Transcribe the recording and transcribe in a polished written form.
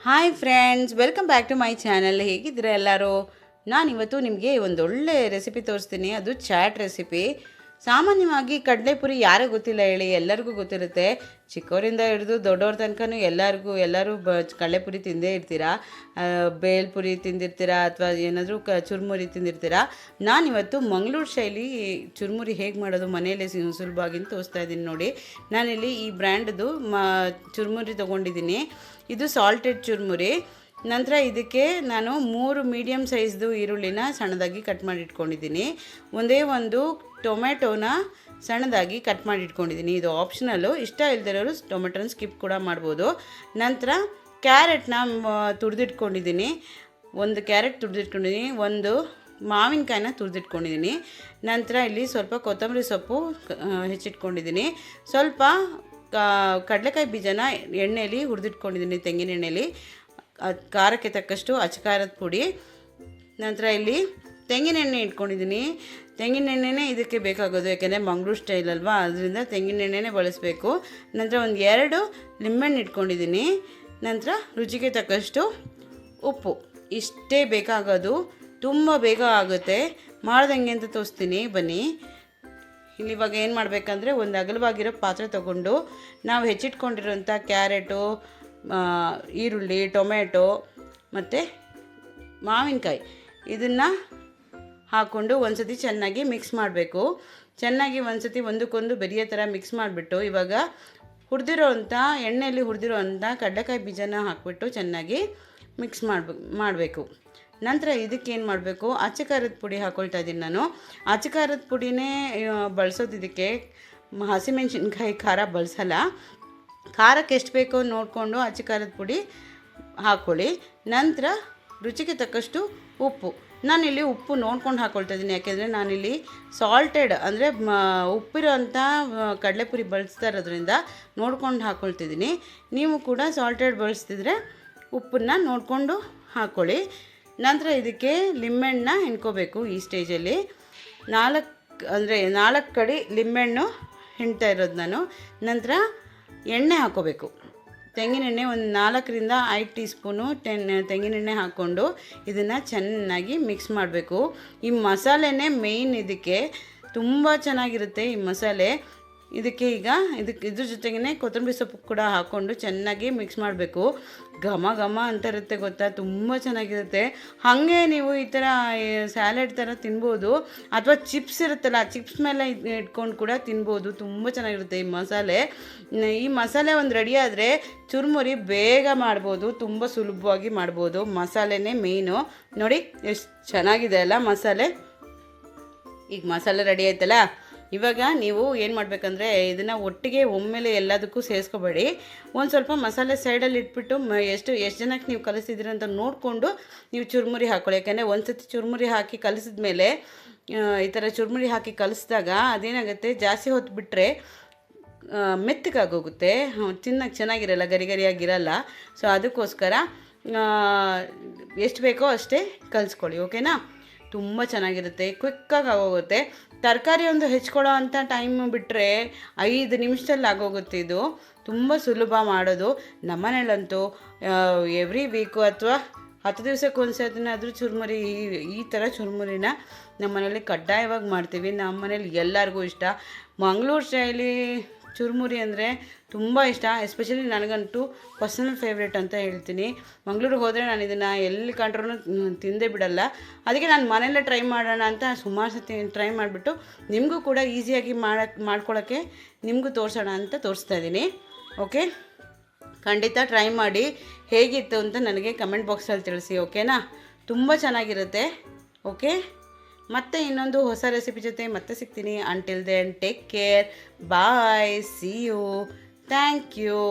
Hi friends, welcome back to my channel. ಹೇಗಿದ್ದೀರಾ ಎಲ್ಲರೂ? ನಾನಿವತ್ತು ನಿಮಗೆ ಒಂದು ಒಳ್ಳೆ ರೆಸಿಪಿ ತೋರಿಸ್ತೀನಿ. ಅದು ಚಾಟ್ ರೆಸಿಪಿ. ಸಾಮಾನ್ಯವಾಗಿ ಕಡಲೆಪುರಿ ಯಾರಿಗೂ ಗೊತ್ತಿಲ್ಲ ಹೇಳಿ, ಎಲ್ಲರಿಗೂ ಗೊತ್ತಿರುತ್ತೆ. ಚಿಕ್ಕವರಿಂದ ಹಿಡಿದು ದೊಡ್ಡವ್ರ ತನಕನೂ ಎಲ್ಲರೂ ಕಡಲೆಪುರಿ ತಿಂದೇ ಇರ್ತೀರಾ. ಬೇಲ್ಪುರಿ ತಿಂದಿರ್ತೀರಾ ಅಥವಾ ಏನಾದರೂ ಚುರುಮುರಿ ತಿಂದಿರ್ತೀರಾ. ನಾನಿವತ್ತು ಮಂಗಳೂರು ಶೈಲಿ ಚುರುಮುರಿ ಹೇಗೆ ಮಾಡೋದು ಮನೆಯಲ್ಲೇ ಸುಲಭವಾಗಿ ತೋರಿಸ್ತಾ ಇದ್ದೀನಿ ನೋಡಿ. ನಾನಿಲ್ಲಿ ಈ ಬ್ರ್ಯಾಂಡ್ದು ಚುರುಮುರಿ ತೊಗೊಂಡಿದ್ದೀನಿ. ಇದು ಸಾಲ್ಟೆಡ್ ಚುರುಮುರಿ. ನಂತರ ಇದಕ್ಕೆ ನಾನು 3 ಮೀಡಿಯಮ್ ಸೈಜ್ದು ಈರುಳ್ಳಿನ ಸಣ್ಣದಾಗಿ ಕಟ್ ಮಾಡಿ ಇಟ್ಕೊಂಡಿದ್ದೀನಿ. ಒಂದೇ ಒಂದು ಟೊಮೆಟೊನ ಸಣ್ಣದಾಗಿ ಕಟ್ ಮಾಡಿ ಇಟ್ಕೊಂಡಿದ್ದೀನಿ. ಇದು ಆಪ್ಷನಲ್ಲು, ಇಷ್ಟ ಇಲ್ದಿರೋರು ಟೊಮೆಟೊನ ಸ್ಕಿಪ್ ಕೂಡ ಮಾಡ್ಬೋದು. ನಂತರ ಕ್ಯಾರೆಟ್ನ ತುರಿದಿಟ್ಕೊಂಡಿದ್ದೀನಿ. ಒಂದು ಕ್ಯಾರೆಟ್ ತುರಿದಿಟ್ಕೊಂಡಿದ್ದೀನಿ, ಒಂದು ಮಾವಿನಕಾಯಿನ ತುರಿದಿಟ್ಕೊಂಡಿದ್ದೀನಿ. ನಂತರ ಇಲ್ಲಿ ಸ್ವಲ್ಪ ಕೊತ್ತಂಬರಿ ಸೊಪ್ಪು ಹೆಚ್ಚಿಟ್ಕೊಂಡಿದ್ದೀನಿ. ಸ್ವಲ್ಪ ಕಡಲೆಕಾಯಿ ಬೀಜನ ಎಣ್ಣೆಯಲ್ಲಿ ಹುರಿದಿಟ್ಕೊಂಡಿದ್ದೀನಿ, ತೆಂಗಿನ ಎಣ್ಣೆಯಲ್ಲಿ. ಖಾರಕ್ಕೆ ತಕ್ಕಷ್ಟು ಅಚ್ಚಕಾರದ ಪುಡಿ. ನಂತರ ಇಲ್ಲಿ ತೆಂಗಿನ ಎಣ್ಣೆ ಇಟ್ಕೊಂಡಿದ್ದೀನಿ. ತೆಂಗಿನ ಎಣ್ಣೆನೇ ಇದಕ್ಕೆ ಬೇಕಾಗೋದು, ಯಾಕೆಂದರೆ ಮಂಗಳೂರು ಸ್ಟೈಲ್ ಅಲ್ವಾ, ಅದರಿಂದ ತೆಂಗಿನ ಎಣ್ಣೆನೇ ಬಳಸಬೇಕು. ನಂತರ ಒಂದು 2 ಲಿಂಬೆಹಣ್ಣು ಇಟ್ಕೊಂಡಿದ್ದೀನಿ. ನಂತರ ರುಚಿಗೆ ತಕ್ಕಷ್ಟು ಉಪ್ಪು. ಇಷ್ಟೇ ಬೇಕಾಗೋದು, ತುಂಬ ಬೇಗ ಆಗುತ್ತೆ. ಮಾಡ್ದಂಗೆ ಅಂತ ತೋರಿಸ್ತೀನಿ ಬನ್ನಿ. ಇಲ್ಲಿ ಇವಾಗ ಏನು ಮಾಡಬೇಕಂದ್ರೆ, ಒಂದು ಅಗಲವಾಗಿರೋ ಪಾತ್ರೆ ತೊಗೊಂಡು ನಾವು ಹೆಚ್ಚಿಟ್ಕೊಂಡಿರೋಂಥ ಕ್ಯಾರೆಟು, ಈರುಳ್ಳಿ, ಟೊಮೆಟೊ ಮತ್ತು ಮಾವಿನಕಾಯಿ ಇದನ್ನು ಹಾಕ್ಕೊಂಡು ಒಂದು ಸತಿ ಚೆನ್ನಾಗಿ ಮಿಕ್ಸ್ ಮಾಡಬೇಕು. ಚೆನ್ನಾಗಿ ಒಂದು ಸತಿ ಒಂದಕ್ಕೊಂದು ಬೆರೆಯೋ ಥರ ಮಿಕ್ಸ್ ಮಾಡಿಬಿಟ್ಟು, ಇವಾಗ ಎಣ್ಣೆಯಲ್ಲಿ ಹುರಿದಿರೋ ಕಡಲೆಕಾಯಿ ಬೀಜನ ಹಾಕ್ಬಿಟ್ಟು ಚೆನ್ನಾಗಿ ಮಿಕ್ಸ್ ಮಾಡಬೇಕು. ನಂತರ ಇದಕ್ಕೇನು ಮಾಡಬೇಕು, ಅಚ್ಚಕಾರದ ಪುಡಿ ಹಾಕ್ಕೊಳ್ತಾ ಇದ್ದೀನಿ ನಾನು. ಅಚ್ಚಕಾರದ ಪುಡಿನೇ ಬಳಸೋದು ಇದಕ್ಕೆ. ಹಸಿಮೆಣ್ಸಿನ್ಕಾಯಿ ಖಾರ ಬಳಸಲ್ಲ. ಖಾರಕ್ಕೆ ಎಷ್ಟು ಬೇಕೋ ನೋಡಿಕೊಂಡು ಅಚ್ಚಕಾರದ ಪುಡಿ ಹಾಕ್ಕೊಳ್ಳಿ. ನಂತರ ರುಚಿಗೆ ತಕ್ಕಷ್ಟು ಉಪ್ಪು. ನಾನಿಲ್ಲಿ ಉಪ್ಪು ನೋಡ್ಕೊಂಡು ಹಾಕ್ಕೊಳ್ತಾ ಇದ್ದೀನಿ, ಯಾಕೆಂದರೆ ನಾನಿಲ್ಲಿ ಸಾಲ್ಟೆಡ್ ಅಂದರೆ ಉಪ್ಪಿರೋ ಅಂಥ ಕಡಲೆಪುರಿ ಬಳಸ್ತಾ ಇರೋದ್ರಿಂದ ನೋಡ್ಕೊಂಡು ಹಾಕ್ಕೊಳ್ತಿದ್ದೀನಿ. ನೀವು ಕೂಡ ಸಾಲ್ಟೆಡ್ ಬಳಸ್ತಿದ್ರೆ ಉಪ್ಪನ್ನು ನೋಡಿಕೊಂಡು ಹಾಕ್ಕೊಳ್ಳಿ. ನಂತರ ಇದಕ್ಕೆ ಲಿಂಬೆಹಣ್ಣನ್ನ ಹಿಂಡ್ಕೋಬೇಕು. ಈ ಸ್ಟೇಜಲ್ಲಿ 4 ಕಡಿ ಲಿಂಬೆಹಣ್ಣು ಹಿಂಡ್ತಾ ಇರೋದು ನಾನು. ನಂತರ ಎಣ್ಣೆ ಹಾಕ್ಕೋಬೇಕು. ತೆಂಗಿನ ಎಣ್ಣೆ ಒಂದು 4ರಿಂದ 5 ಟೀ ಸ್ಪೂನು ತೆಂಗಿನ ಎಣ್ಣೆ ಹಾಕ್ಕೊಂಡು ಇದನ್ನು ಚೆನ್ನಾಗಿ ಮಿಕ್ಸ್ ಮಾಡಬೇಕು. ಈ ಮಸಾಲೆನೇ ಮೇಯ್ನ್, ಇದಕ್ಕೆ ತುಂಬ ಚೆನ್ನಾಗಿರುತ್ತೆ ಈ ಮಸಾಲೆ. ಇದಕ್ಕೆ ಈಗ ಇದ್ರ ಜೊತೆಗೇ ಕೊತ್ತಂಬರಿ ಸೊಪ್ಪು ಕೂಡ ಹಾಕ್ಕೊಂಡು ಚೆನ್ನಾಗಿ ಮಿಕ್ಸ್ ಮಾಡಬೇಕು. ಘಮ ಘಮ ಅಂತ ಇರುತ್ತೆ ಗೊತ್ತಾ, ತುಂಬ ಚೆನ್ನಾಗಿರುತ್ತೆ. ಹಾಗೆ ನೀವು ಈ ಥರ ಸ್ಯಾಲೆಡ್ ಥರ ತಿನ್ಬೋದು, ಅಥವಾ ಚಿಪ್ಸ್ ಇರುತ್ತಲ್ಲ, ಚಿಪ್ಸ್ ಮೇಲೆ ಇಟ್ಕೊಂಡು ಕೂಡ ತಿನ್ಬೋದು. ತುಂಬ ಚೆನ್ನಾಗಿರುತ್ತೆ ಈ ಮಸಾಲೆ. ಈ ಮಸಾಲೆ ಒಂದು ರೆಡಿ ಆದರೆ ಚುರುಮುರಿ ಬೇಗ ಮಾಡ್ಬೋದು, ತುಂಬ ಸುಲಭವಾಗಿ ಮಾಡ್ಬೋದು. ಮಸಾಲೆನೇ ಮೇಯ್ನು. ನೋಡಿ ಎಷ್ಟು ಚೆನ್ನಾಗಿದೆ ಅಲ್ಲ ಮಸಾಲೆ. ಈಗ ಮಸಾಲೆ ರೆಡಿ ಆಯ್ತಲ್ಲ, ಇವಾಗ ನೀವು ಏನು ಮಾಡಬೇಕಂದ್ರೆ, ಇದನ್ನು ಒಟ್ಟಿಗೆ ಒಮ್ಮೆಲೆ ಎಲ್ಲದಕ್ಕೂ ಸೇರಿಸ್ಕೋಬೇಡಿ. ಒಂದು ಸ್ವಲ್ಪ ಮಸಾಲೆ ಸೈಡಲ್ಲಿ ಇಟ್ಬಿಟ್ಟು ಎಷ್ಟು ಜನಕ್ಕೆ ನೀವು ಕಲಿಸಿದ್ರಿ ಅಂತ ನೋಡಿಕೊಂಡು ನೀವು ಚುರುಮುರಿ ಹಾಕ್ಕೊಳ್ಳಿ. ಯಾಕೆಂದರೆ ಒಂದು ಸತಿ ಚುರುಮುರಿ ಹಾಕಿ ಕಲಿಸಿದ ಮೇಲೆ, ಈ ಥರ ಚುರುಮುರಿ ಹಾಕಿ ಕಲಿಸಿದಾಗ ಅದೇನಾಗುತ್ತೆ, ಜಾಸ್ತಿ ಹೊತ್ತು ಬಿಟ್ಟರೆ ಮೆತ್ತಗಾಗೋಗುತ್ತೆ, ತಿನ್ನೋಕ್ಕೆ ಚೆನ್ನಾಗಿರಲ್ಲ, ಗರಿಯಾಗಿರಲ್ಲ. ಸೊ ಅದಕ್ಕೋಸ್ಕರ ಎಷ್ಟು ಬೇಕೋ ಅಷ್ಟೇ ಕಲಿಸ್ಕೊಳ್ಳಿ, ಓಕೆನಾ? ತುಂಬ ಚೆನ್ನಾಗಿರುತ್ತೆ, ಕ್ವಿಕ್ಕಾಗಿ ಆಗೋಗುತ್ತೆ. ತರಕಾರಿ ಒಂದು ಹೆಚ್ಕೊಳ್ಳೋ ಅಂಥ ಟೈಮ್ ಬಿಟ್ಟರೆ 5 ನಿಮಿಷದಲ್ಲಿ ಆಗೋಗುತ್ತೆ. ಇದು ತುಂಬ ಸುಲಭ ಮಾಡೋದು. ನಮ್ಮನೇಲಂತೂ ಎವ್ರಿ ವೀಕು ಅಥವಾ 10 ದಿವಸಕ್ಕೆ ಒಂದು ಸರ್ತಿನಾದರೂ ಚುರುಮುರಿ, ಈ ಥರ ಚುರುಮುರಿನ ನಮ್ಮನೇಲಿ ಕಡ್ಡಾಯವಾಗಿ ಮಾಡ್ತೀವಿ. ನಮ್ಮನೇಲಿ ಎಲ್ಲರಿಗೂ ಇಷ್ಟ. ಮಂಗಳೂರು ಶೈಲಿ ಚುರುಮುರಿ ಅಂದರೆ ತುಂಬ ಇಷ್ಟ. ಎಸ್ಪೆಷಲಿ ನನಗಂತೂ ಪರ್ಸನಲ್ ಫೇವ್ರೇಟ್ ಅಂತ ಹೇಳ್ತೀನಿ. ಮಂಗಳೂರಿಗೆ ಹೋದರೆ ನಾನು ಇದನ್ನು ಎಲ್ಲಿ ಕಂಡ್ರೂ ತಿಂದೇ ಬಿಡಲ್ಲ. ಅದಕ್ಕೆ ನಾನು ಮನೆಯಲ್ಲೇ ಟ್ರೈ ಮಾಡೋಣ ಅಂತ ಸುಮಾರು ಸತಿ ಟ್ರೈ ಮಾಡಿಬಿಟ್ಟು ನಿಮಗೂ ಕೂಡ ಈಸಿಯಾಗಿ ಮಾಡ್ಕೊಳ್ಳೋಕ್ಕೆ ನಿಮಗೂ ತೋರಿಸೋಣ ಅಂತ ತೋರಿಸ್ತಾ ಇದ್ದೀನಿ. ಓಕೆ, ಖಂಡಿತ ಟ್ರೈ ಮಾಡಿ. ಹೇಗಿತ್ತು ಅಂತ ನನಗೆ ಕಮೆಂಟ್ ಬಾಕ್ಸಲ್ಲಿ ತಿಳಿಸಿ, ಓಕೆನಾ? ತುಂಬ ಚೆನ್ನಾಗಿರುತ್ತೆ. ಓಕೆ, ಮತ್ತೆ ಇನ್ನೊಂದು ಹೊಸ ರೆಸಿಪಿ ಜೊತೆ ಮತ್ತೆ ಸಿಗ್ತೀನಿ. Until then take care, bye, see you, thank you.